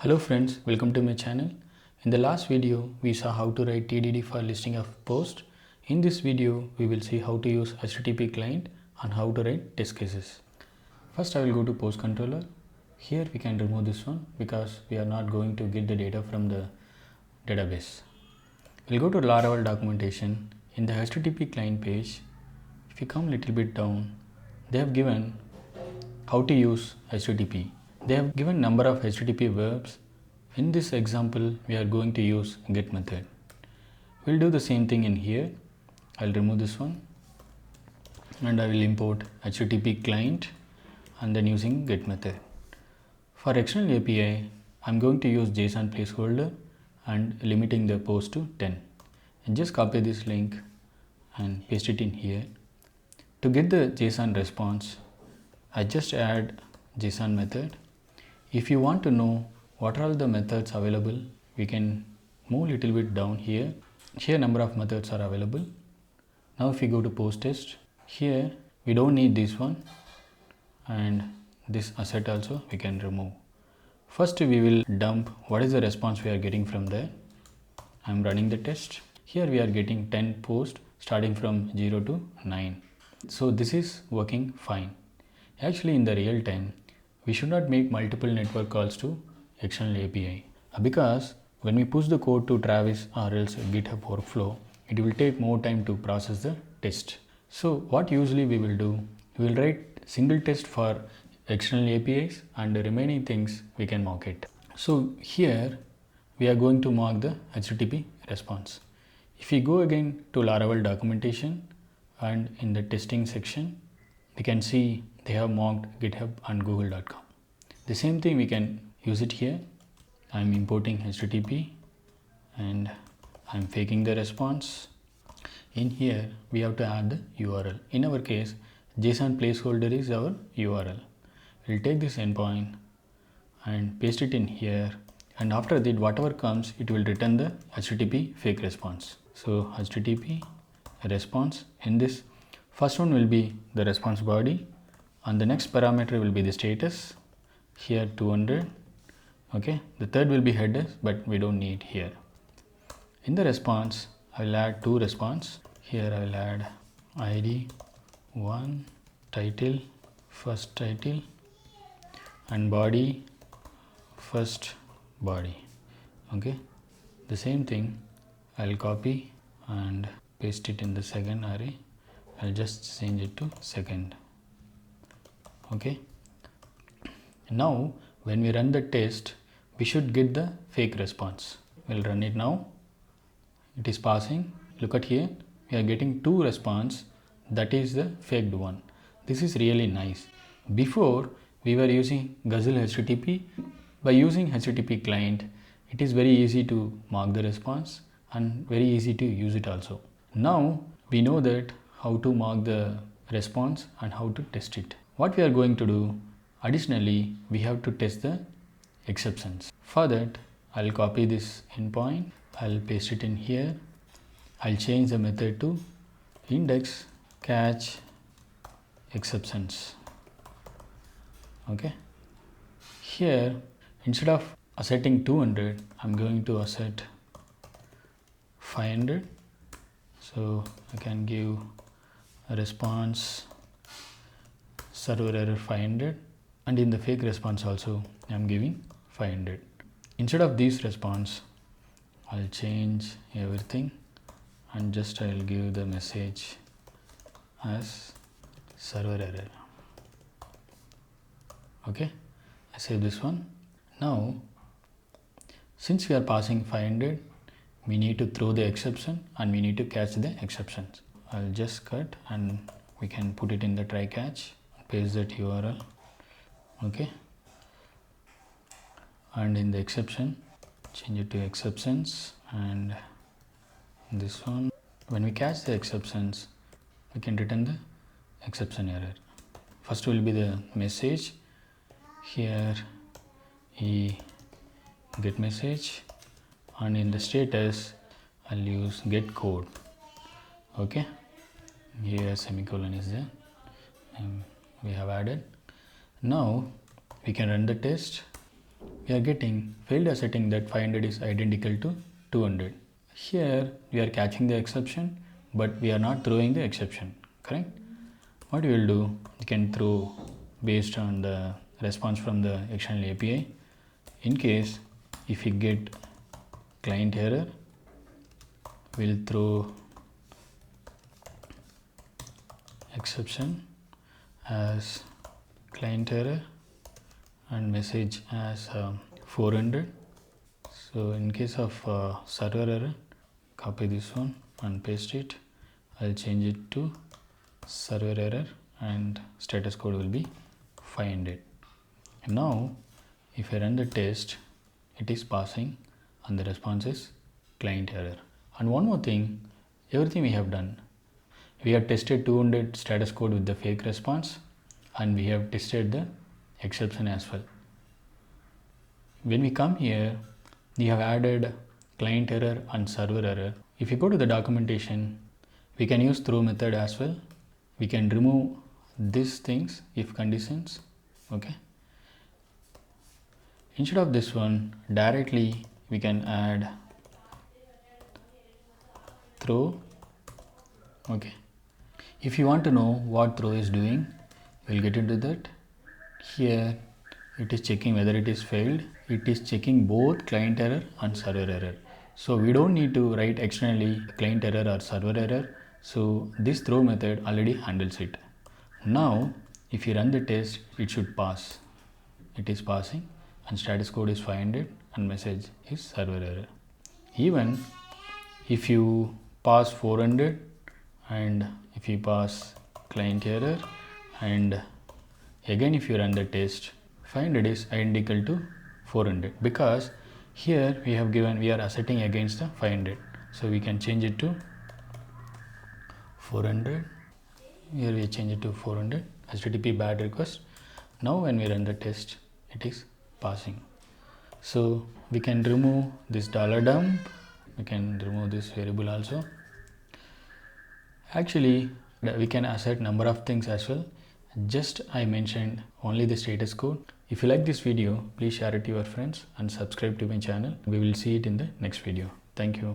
Hello friends, welcome to my channel. In the last video, we saw how to write TDD for listing of post. In this video, we will see how to use HTTP client and how to write test cases. First, I will go to post controller. Here we can remove this one because we are not going to get the data from the database. We'll go to Laravel documentation. In the HTTP client page, if you come a little bit down, they have given how to use HTTP. They have given number of HTTP verbs. In this example, we are going to use get method. We'll do the same thing in here. I'll remove this one and I will import HTTP client and then using get method. For external API, I'm going to use JSON placeholder and limiting the post to 10. And just copy this link and paste it in here. To get the JSON response, I just add JSON method. If you want to know what are all the methods available, we can move a little bit down here. Here number of methods are available. Now if we go to post test, here we don't need this one and this asset also we can remove. First we will dump what is the response we are getting from there. I'm running the test. Here we are getting 10 posts starting from 0 to 9. So this is working fine. Actually in the real time, we should not make multiple network calls to external API because when we push the code to Travis or else GitHub workflow, it will take more time to process the test. So what usually we will do, we will write single test for external APIs and the remaining things we can mock it. So here we are going to mock the HTTP response. If we go again to Laravel documentation and in the testing section, we can see they have mocked GitHub and google.com. The same thing we can use it here. I'm importing HTTP and I'm faking the response. In here we have to add the URL. In our case, JSON placeholder is our URL. We'll take this endpoint and paste it in here, and after that whatever comes it will return the HTTP fake response. So HTTP response, in this first one will be the response body and the next parameter will be the status, here 200. Okay, the third will be headers, but we don't need here. In the response, I will add two response. Here I will add ID 1, title, first title, and body, first body. Okay, the same thing I'll copy and paste it in the second array. I'll just change it to second. Okay, now when we run the test, we should get the fake response. We'll run it now. It is passing. Look at here, we are getting two response, that is the faked one. This is really nice. Before we were using Guzzle HTTP. By using HTTP client, it is very easy to mark the response and very easy to use it also. Now we know that how to mark the response and how to test it. What we are going to do, additionally, we have to test the exceptions. For that, I'll copy this endpoint, I'll paste it in here. I'll change the method to index catch exceptions. Okay. Here, instead of asserting 200, I'm going to assert 500. So I can give a response server error 500, and in the fake response also I'm giving 500. Instead of this response, I'll change everything and just I'll give the message as server error. Okay, I save this one. Now since we are passing 500, we need to throw the exception and we need to catch the exceptions. I'll just cut and we can put it in the try catch, paste that URL. Okay, and in the exception, change it to exceptions, and this one, when we catch the exceptions, we can return the exception error. First will be the message. Here get message, and in the status I'll use get code. Okay, here semicolon is there, and we have added. Now we can run the test. we are getting failed asserting that 500 is identical to 200. Here we are catching the exception, but we are not throwing the exception, correct? What you will do, you can throw based on the response from the XML API. In case if you get client error, we'll throw exception as client error and message as 400. So in case of server error, copy this one and paste it. I'll change it to server error and status code will be 500. And now if I run the test, it is passing and the response is client error. And one more thing, everything we have done, we have tested 200 status code with the fake response and we have tested the exception as well. When we come here, we have added client error and server error. If you go to the documentation, we can use throw method as well. We can remove these things if conditions, okay. Instead of this one, directly we can add throw, okay. If you want to know what throw is doing, we'll get into that. Here it is checking whether it is failed. It is checking both client error and server error. So we don't need to write externally client error or server error. So this throw method already handles it. Now if you run the test, it should pass. It is passing and status code is 500 and message is server error. Even if you pass 400 and if you pass client error and again if you run the test, 500 is identical to 400 because here we are asserting against the 500. So we can change it to 400. Here we change it to 400 HTTP bad request. Now when we run the test, it is passing. So we can remove this $dump. We can remove this variable also. Actually, we can assert number of things as well. Just I mentioned only the status code. If you like this video, please share it to your friends and subscribe to my channel. We will see it in the next video. Thank you.